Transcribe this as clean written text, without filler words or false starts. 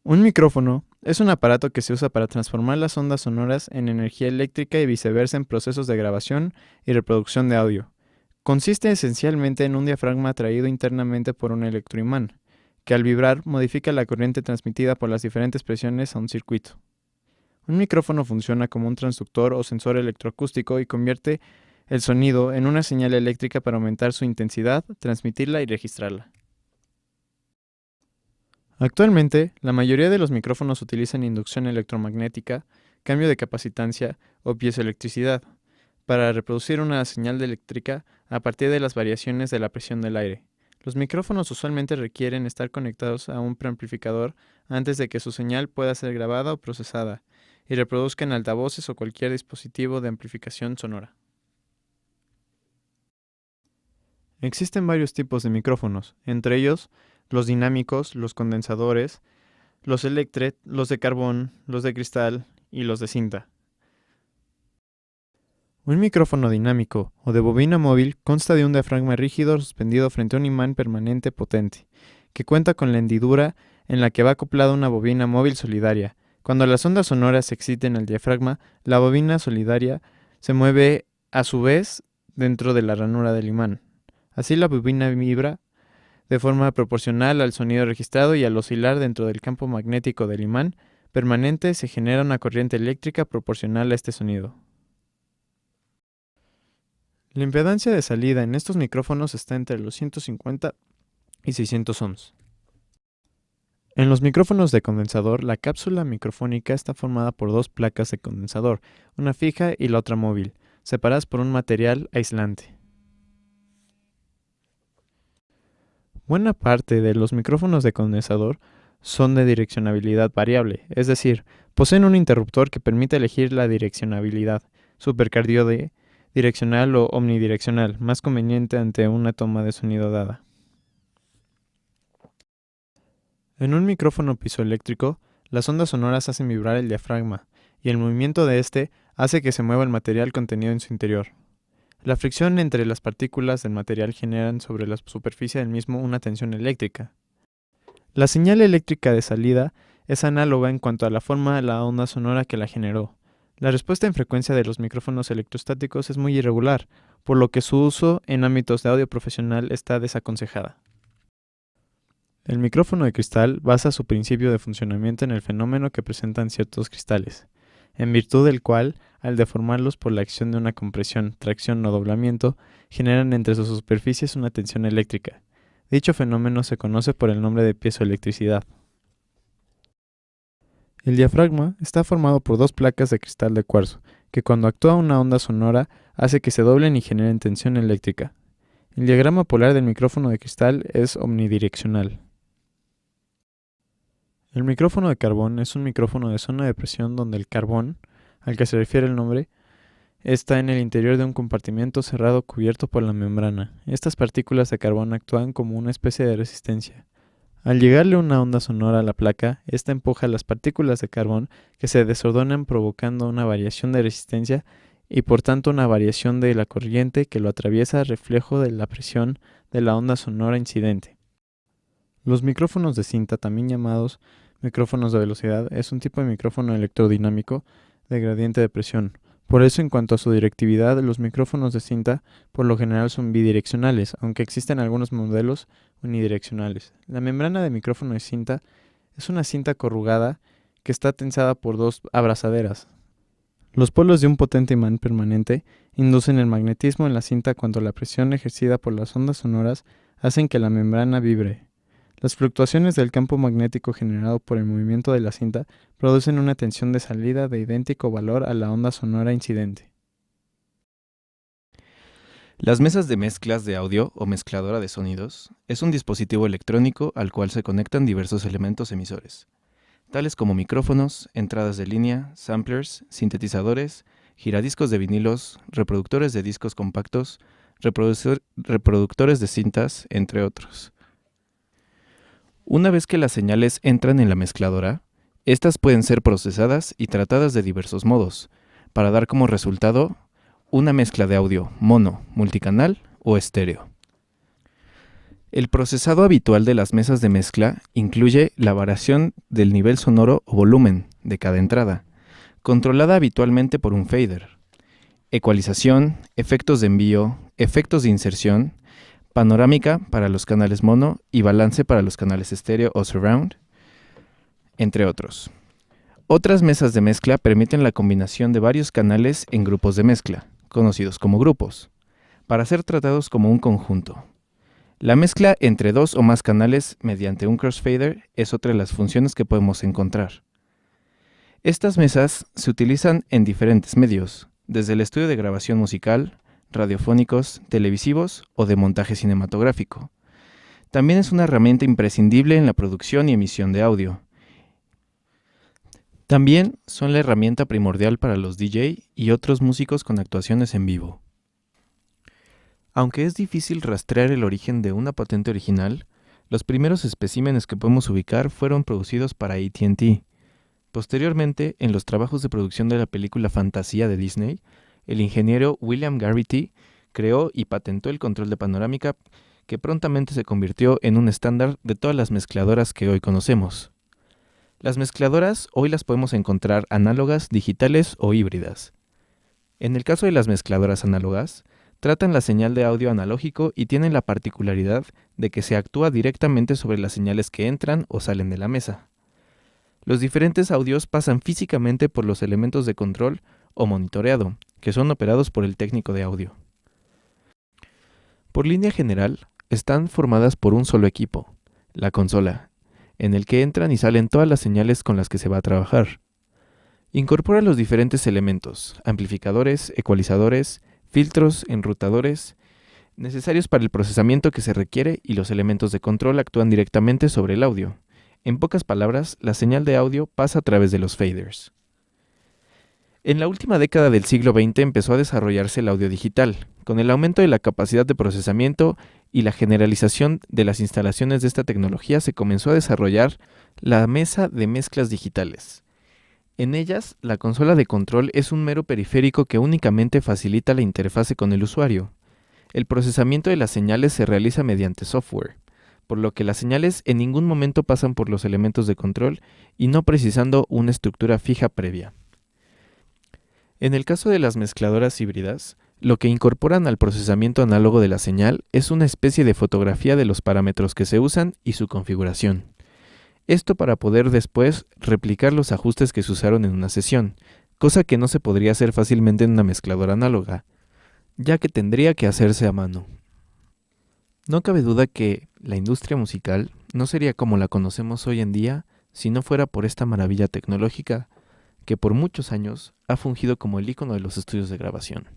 Un micrófono es un aparato que se usa para transformar las ondas sonoras en energía eléctrica y viceversa en procesos de grabación y reproducción de audio. Consiste esencialmente en un diafragma atraído internamente por un electroimán, que al vibrar modifica la corriente transmitida por las diferentes presiones a un circuito. Un micrófono funciona como un transductor o sensor electroacústico y convierte el sonido en una señal eléctrica para aumentar su intensidad, transmitirla y registrarla. Actualmente, la mayoría de los micrófonos utilizan inducción electromagnética, cambio de capacitancia o piezoelectricidad para reproducir una señal eléctrica a partir de las variaciones de la presión del aire. Los micrófonos usualmente requieren estar conectados a un preamplificador antes de que su señal pueda ser grabada o procesada, y reproduzcan altavoces o cualquier dispositivo de amplificación sonora. Existen varios tipos de micrófonos, entre ellos los dinámicos, los condensadores, los electret, los de carbón, los de cristal y los de cinta. Un micrófono dinámico o de bobina móvil consta de un diafragma rígido suspendido frente a un imán permanente potente, que cuenta con la hendidura en la que va acoplada una bobina móvil solidaria. Cuando las ondas sonoras se exciten al diafragma, la bobina solidaria se mueve a su vez dentro de la ranura del imán. Así la bobina vibra de forma proporcional al sonido registrado y al oscilar dentro del campo magnético del imán permanente se genera una corriente eléctrica proporcional a este sonido. La impedancia de salida en estos micrófonos está entre los 150 y 600 ohms. En los micrófonos de condensador, la cápsula microfónica está formada por dos placas de condensador, una fija y la otra móvil, separadas por un material aislante. Buena parte de los micrófonos de condensador son de direccionabilidad variable, es decir, poseen un interruptor que permite elegir la direccionabilidad, supercardioide, direccional o omnidireccional, más conveniente ante una toma de sonido dada. En un micrófono piezoeléctrico, las ondas sonoras hacen vibrar el diafragma, y el movimiento de este hace que se mueva el material contenido en su interior. La fricción entre las partículas del material generan sobre la superficie del mismo una tensión eléctrica. La señal eléctrica de salida es análoga en cuanto a la forma de la onda sonora que la generó. La respuesta en frecuencia de los micrófonos electrostáticos es muy irregular, por lo que su uso en ámbitos de audio profesional está desaconsejada. El micrófono de cristal basa su principio de funcionamiento en el fenómeno que presentan ciertos cristales, en virtud del cual, al deformarlos por la acción de una compresión, tracción o doblamiento, generan entre sus superficies una tensión eléctrica. Dicho fenómeno se conoce por el nombre de piezoelectricidad. El diafragma está formado por dos placas de cristal de cuarzo, que cuando actúa una onda sonora hace que se doblen y generen tensión eléctrica. El diagrama polar del micrófono de cristal es omnidireccional. El micrófono de carbón es un micrófono de zona de presión donde el carbón, al que se refiere el nombre, está en el interior de un compartimento cerrado cubierto por la membrana. Estas partículas de carbón actúan como una especie de resistencia. Al llegarle una onda sonora a la placa, esta empuja las partículas de carbón que se desordenan provocando una variación de resistencia y por tanto una variación de la corriente que lo atraviesa reflejo de la presión de la onda sonora incidente. Los micrófonos de cinta, también llamados micrófonos de velocidad, es un tipo de micrófono electrodinámico de gradiente de presión. Por eso, en cuanto a su directividad, los micrófonos de cinta por lo general son bidireccionales, aunque existen algunos modelos unidireccionales. La membrana de micrófono de cinta es una cinta corrugada que está tensada por dos abrazaderas. Los polos de un potente imán permanente inducen el magnetismo en la cinta cuando la presión ejercida por las ondas sonoras hacen que la membrana vibre. Las fluctuaciones del campo magnético generado por el movimiento de la cinta producen una tensión de salida de idéntico valor a la onda sonora incidente. Las mesas de mezclas de audio o mezcladora de sonidos es un dispositivo electrónico al cual se conectan diversos elementos emisores, tales como micrófonos, entradas de línea, samplers, sintetizadores, giradiscos de vinilos, reproductores de discos compactos, reproductores de cintas, entre otros. Una vez que las señales entran en la mezcladora, estas pueden ser procesadas y tratadas de diversos modos, para dar como resultado una mezcla de audio mono, multicanal o estéreo. El procesado habitual de las mesas de mezcla incluye la variación del nivel sonoro o volumen de cada entrada, controlada habitualmente por un fader, ecualización, efectos de envío, efectos de inserción, panorámica para los canales mono y balance para los canales estéreo o surround, entre otros. Otras mesas de mezcla permiten la combinación de varios canales en grupos de mezcla, conocidos como grupos, para ser tratados como un conjunto. La mezcla entre dos o más canales mediante un crossfader es otra de las funciones que podemos encontrar. Estas mesas se utilizan en diferentes medios, desde el estudio de grabación musical, radiofónicos, televisivos o de montaje cinematográfico. También es una herramienta imprescindible en la producción y emisión de audio. También son la herramienta primordial para los DJ y otros músicos con actuaciones en vivo. Aunque es difícil rastrear el origen de una patente original, los primeros especímenes que podemos ubicar fueron producidos para AT&T. Posteriormente, en los trabajos de producción de la película Fantasía de Disney, el ingeniero William Garrity creó y patentó el control de panorámica que prontamente se convirtió en un estándar de todas las mezcladoras que hoy conocemos. Las mezcladoras hoy las podemos encontrar análogas, digitales o híbridas. En el caso de las mezcladoras análogas, tratan la señal de audio analógico y tienen la particularidad de que se actúa directamente sobre las señales que entran o salen de la mesa. Los diferentes audios pasan físicamente por los elementos de control o monitoreado, que son operados por el técnico de audio. Por línea general, están formadas por un solo equipo, la consola, en el que entran y salen todas las señales con las que se va a trabajar. Incorpora los diferentes elementos, amplificadores, ecualizadores, filtros, enrutadores, necesarios para el procesamiento que se requiere, y los elementos de control actúan directamente sobre el audio. En pocas palabras, la señal de audio pasa a través de los faders. En la última década del siglo XX empezó a desarrollarse el audio digital. Con el aumento de la capacidad de procesamiento y la generalización de las instalaciones de esta tecnología, se comenzó a desarrollar la mesa de mezclas digitales. En ellas, la consola de control es un mero periférico que únicamente facilita la interfase con el usuario. El procesamiento de las señales se realiza mediante software, por lo que las señales en ningún momento pasan por los elementos de control y no precisando una estructura fija previa. En el caso de las mezcladoras híbridas, lo que incorporan al procesamiento análogo de la señal es una especie de fotografía de los parámetros que se usan y su configuración. Esto para poder después replicar los ajustes que se usaron en una sesión, cosa que no se podría hacer fácilmente en una mezcladora análoga, ya que tendría que hacerse a mano. No cabe duda que la industria musical no sería como la conocemos hoy en día si no fuera por esta maravilla tecnológica que por muchos años ha fungido como el ícono de los estudios de grabación.